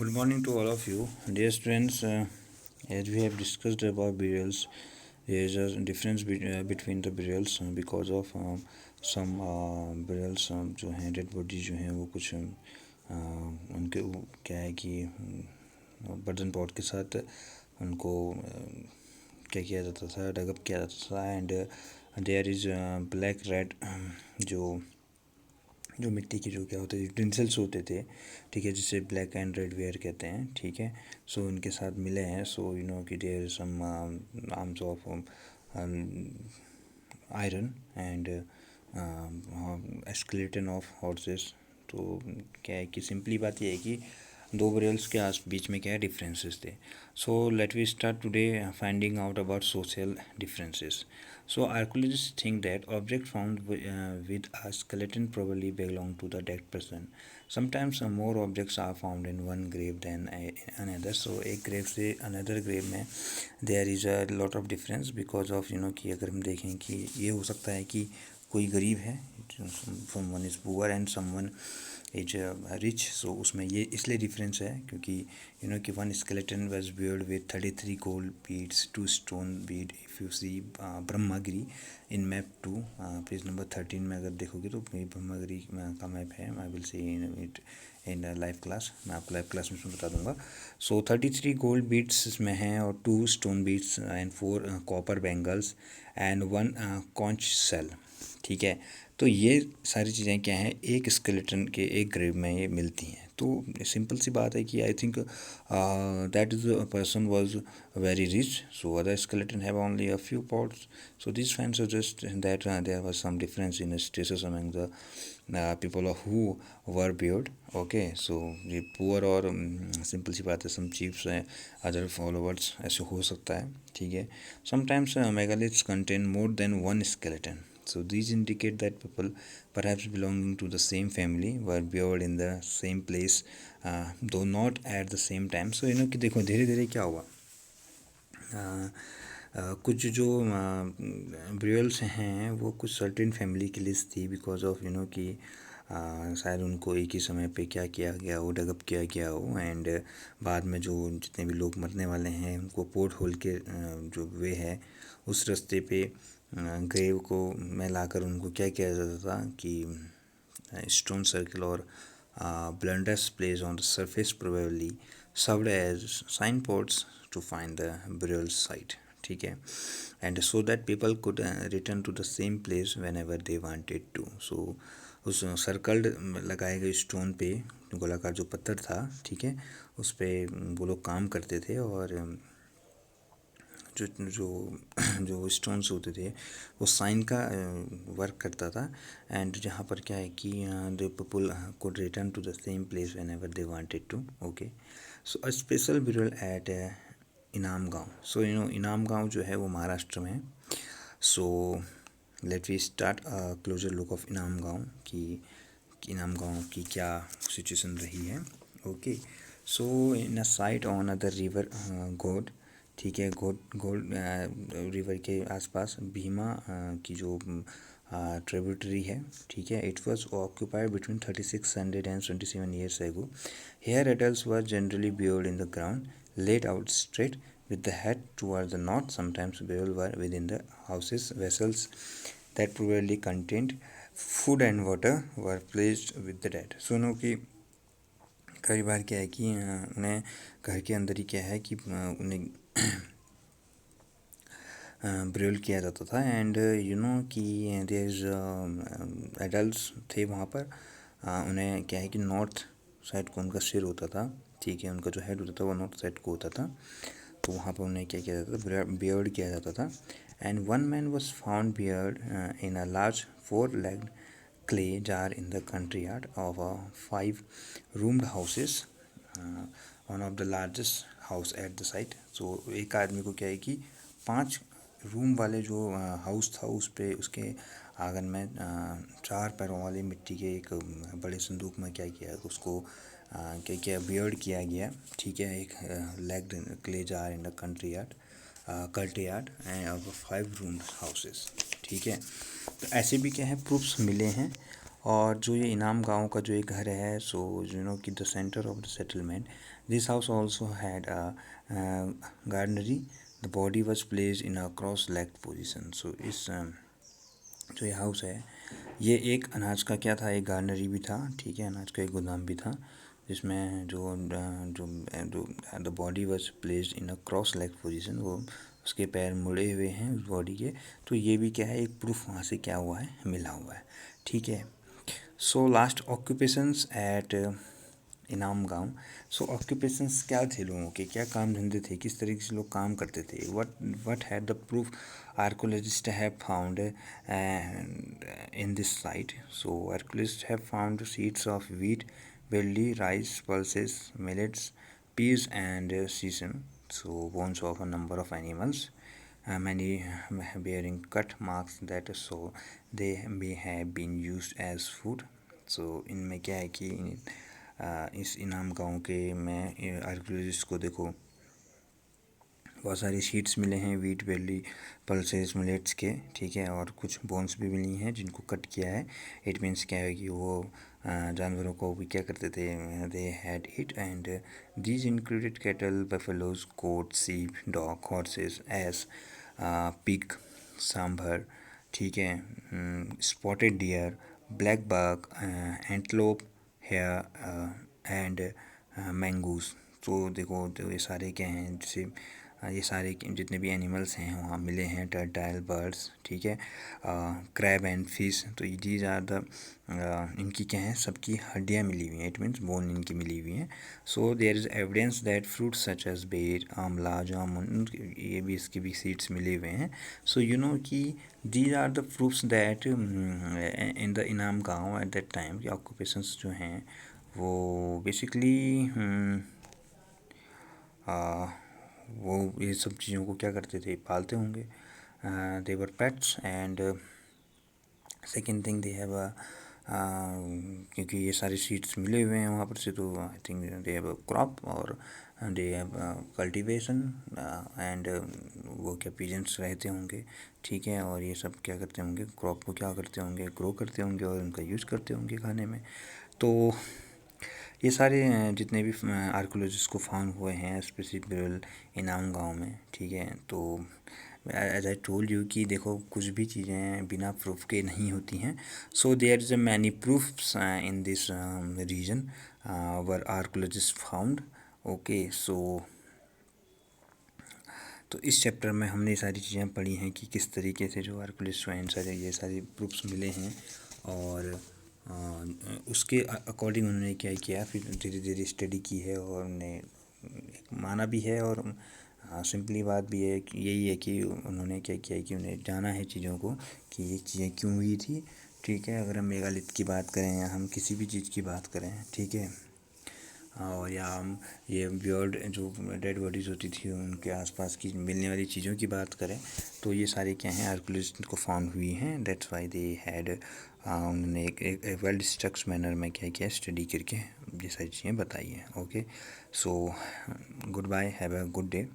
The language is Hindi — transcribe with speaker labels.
Speaker 1: Good morning to all of you, dear students. As we have discussed about burials, there is a difference between the burials because of some burials जो हैं डेड बॉडी जो हैं वो कुछ उनके क्या है कि बर्तन पॉट के साथ उनको क्या किया जाता था, डगअप किया जाता था and there is black red जो मिट्टी की जो क्या होते थे यूटेंसिल्स होते थे, ठीक है, जिसे ब्लैक एंड रेड वेयर कहते हैं, ठीक है। सो उनके साथ मिले हैं, सो यू नो कि there some arms of iron and skeleton of horses. तो क्या है कि सिंपली बात यह है कि दो बरेल्स के बीच में क्या है डिफरेंसेस थे। So let we start today finding out about social differences. So archaeologists think that objects found with a skeleton probably belong to the dead person. Sometimes more objects are found in one grave than another. So एक grave से another grave में there is a lot of difference because of कि अगर हम देखें कि ये हो सकता है कि कोई गरीब है, someone is poor and someone is rich. So उसमें ये इसलिए डिफरेंस है क्योंकि कि one skeleton was buried with 33 gold beads, 2 stone bead. If you see Brahmagiri in map 2 page number 13 में अगर देखोगे तो ब्रह्मागिरी का मैप है. I will see it in live class, मैं आपको लाइव क्लास में बता दूंगा. सो 33 गोल्ड बीड्स इसमें हैं और 2 stone beads and 4 copper bangles and 1 conch shell, ठीक है. तो ये सारी चीज़ें क्या हैं, एक स्केलेटन के एक ग्रेव में ये मिलती हैं. तो सिंपल सी बात है कि I think that is a person was very rich, so other skeleton have only a few parts. So these finds suggest that there was some difference in status among the people who were buried. Okay, so ये poor और सिंपल सी बात है, some chiefs हैं, other followers ऐसे हो सकता है, ठीक है. Sometimes megaliths contain more than one skeleton. So these indicate that people, perhaps belonging to the same family, were buried in the same place, though not at the same time. So कि देखो धीरे धीरे क्या हुआ, कुछ जो ब्रियल्स हैं वो कुछ सर्टेन फैमिली की लिस्ट थी बिकॉज ऑफ कि शायद उनको एक ही समय पे क्या किया गया हो, डगअप किया गया हो एंड बाद में जो जितने भी लोग मरने वाले हैं उनको पोर्ट होल के जो वे है उस रास्ते पे ग्रेव को में लाकर उनको क्या किया जाता था कि स्टोन सर्कल और blunders placed on the surface probably served as signposts to find the burial site, ठीक है, and so that people could return to the same place whenever they wanted to. So उस सर्कल्ड लगाए गए स्टोन पे गोलाकार जो पत्थर था, ठीक है, उस पर वो लोग काम करते थे और जो जो जो स्टोन्स होते थे वो साइन का वर्क करता था एंड जहाँ पर क्या है कि the people could return to the same place whenever they wanted to. Okay, so a special burial at Inamgaon. सो इनाम गाँव जो है वो महाराष्ट्र में है. So let we start closer look of Inamgaon कि इनाम गाँव की क्या सिचुएशन रही है. Okay, so in a site on other river गोड, ठीक है, गोल्ड रिवर के आसपास भीमा की जो ट्रिब्यूटरी है, ठीक है. It was occupied between 3600 and 27 years ago. Here adults were generally buried in the ground, laid out straight with the head toward the north. Sometimes burial were within the houses. Vessels that probably contained food and water were placed with the dead. सुनो कि कई बार क्या है कि उन्हें घर के अंदर ही क्या है कि उन्हें ब्रियल किया जाता था एंड कि देयर इज़ एडल्ट्स थे वहाँ पर. उन्हें क्या है कि नॉर्थ साइड को उनका सिर होता था, ठीक है, उनका जो हेड होता था वो नॉर्थ साइड को होता था. तो वहाँ पर उन्हें क्या किया जाता था, बियर्ड किया जाता था. And one man was found beard in a large 4-legged clay jar in the country yard of a 5-roomed houses, one of the largest house at the site. So एक आदमी को क्या है कि 5 रूम वाले जो हाउस था उस पे उसके आंगन में 4 पैरों वाली मिट्टी के एक बड़े संदूक में क्या किया उसको क्या किया बियर्ड किया गया, ठीक है, एक legged clay jar in the country yard कल्टी यार्ड एंड 5 रूम हाउसेस, ठीक है. तो ऐसे भी क्या है प्रूफ्स मिले हैं और जो ये इनाम गांव का जो एक घर है, सो कि the centre of the settlement, this house also had a granary, the body was placed in a cross legged position. So इस जो ये हाउस है, ये एक अनाज का क्या था, एक गार्डनरी भी था, ठीक है, अनाज का एक गोदाम भी था, जिसमें जो जो जो the body was placed in a cross leg position, वो उसके पैर मुड़े हुए हैं उस बॉडी के। तो ये भी क्या है, एक प्रूफ वहाँ से क्या हुआ है, मिला हुआ है, ठीक है। सो लास्ट ऑक्यूपेशंस एट इनाम गांव। सो ऑक्यूपेशंस क्या थे लोगों के, क्या काम धंधे थे, किस तरीके से लोग काम करते थे, what had the proof archaeologist have found in this site. So archaeologists have found seeds of wheat, barley, rice, pulses, millets, peas, and sesame. So bones of a number of animals, many bearing cut marks that so they may have been used as food. So इनमें क्या है कि इस इनाम गांव के में आर्कियोलॉजिस्ट को देखो बहुत सारी शीट्स मिले हैं वीट बेली पल्सेस मिलेट्स के, ठीक है, और कुछ बोन्स भी मिली हैं जिनको कट किया है। इट मीन्स क्या है कि वो जानवरों को भी क्या करते थे, they had it, and these included cattle, buffaloes, goat, sheep, dog, horses, ass, pig, sambar, ठीक है, spotted deer, black buck, antelope, hare and mongoose. तो देखो तो ये सारे क्या हैं, जैसे ये सारे जितने भी एनिमल्स हैं वहाँ मिले हैं, टर्टाइल, बर्ड्स, ठीक है, क्रैब एंड फिश। तो दीज आर द इनकी क्या है, सबकी हड्डियाँ मिली हुई हैं, इट मीन्स बोन इनकी मिली हुई हैं। So there is evidence that fruits such as ber, amla, जामुन, ये भी इसके भी सीड्स मिले हुए हैं। सो कि these are the proofs that in the Inamgaon at that time, occupations जो हैं वो बेसिकली वो ये सब चीज़ों को क्या करते थे, पालते होंगे, they were pets. And second thing they have क्योंकि ये सारे सीड्स मिले हुए हैं वहाँ पर से, तो I think they have a crop, और दे हैव कल्टीवेशन, एंड वो क्या पीजेंट्स रहते होंगे, ठीक है, और ये सब क्या करते होंगे, क्रॉप को क्या करते होंगे, ग्रो करते होंगे और उनका यूज़ करते होंगे खाने में। तो ये सारे जितने भी आर्कोलॉजिस्ट को फाउंड हुए हैं स्पेसिफिक इनाम गांव में, ठीक है। तो एज आई टोल्ड यू कि देखो कुछ भी चीज़ें बिना प्रूफ के नहीं होती हैं। So there is a many proofs in this region where archaeologist found. Okay, so तो इस चैप्टर में हमने सारी चीज़ें पढ़ी हैं कि किस तरीके से जो आर्कोलॉजिस्ट हैं सारे ये सारे प्रूफ्स मिले हैं, और उसके अकॉर्डिंग उन्होंने क्या किया, फिर धीरे धीरे स्टडी की है और उन्हें माना भी है। और सिंपली बात भी है कि यही है कि उन्होंने क्या किया कि उन्हें जाना है चीज़ों को कि ये चीज़ें क्यों हुई थी, ठीक है। अगर हम मेगालिथ की बात करें या हम किसी भी चीज़ की बात करें, ठीक है, और या हम ये बियर्ड जो डेड बॉडीज़ होती थी उनके आसपास की मिलने वाली चीज़ों की बात करें, तो ये सारे क्या हैं, आर्कियोलॉजिस्ट को फाउंड हुई हैं। दैट्स वाई दे हैड उन्होंने एक वेल स्ट्रक्चर्ड मैनर में क्या किया, स्टडी करके ये सारी चीज़ें बताई हैं। Okay, so goodbye, have a good day.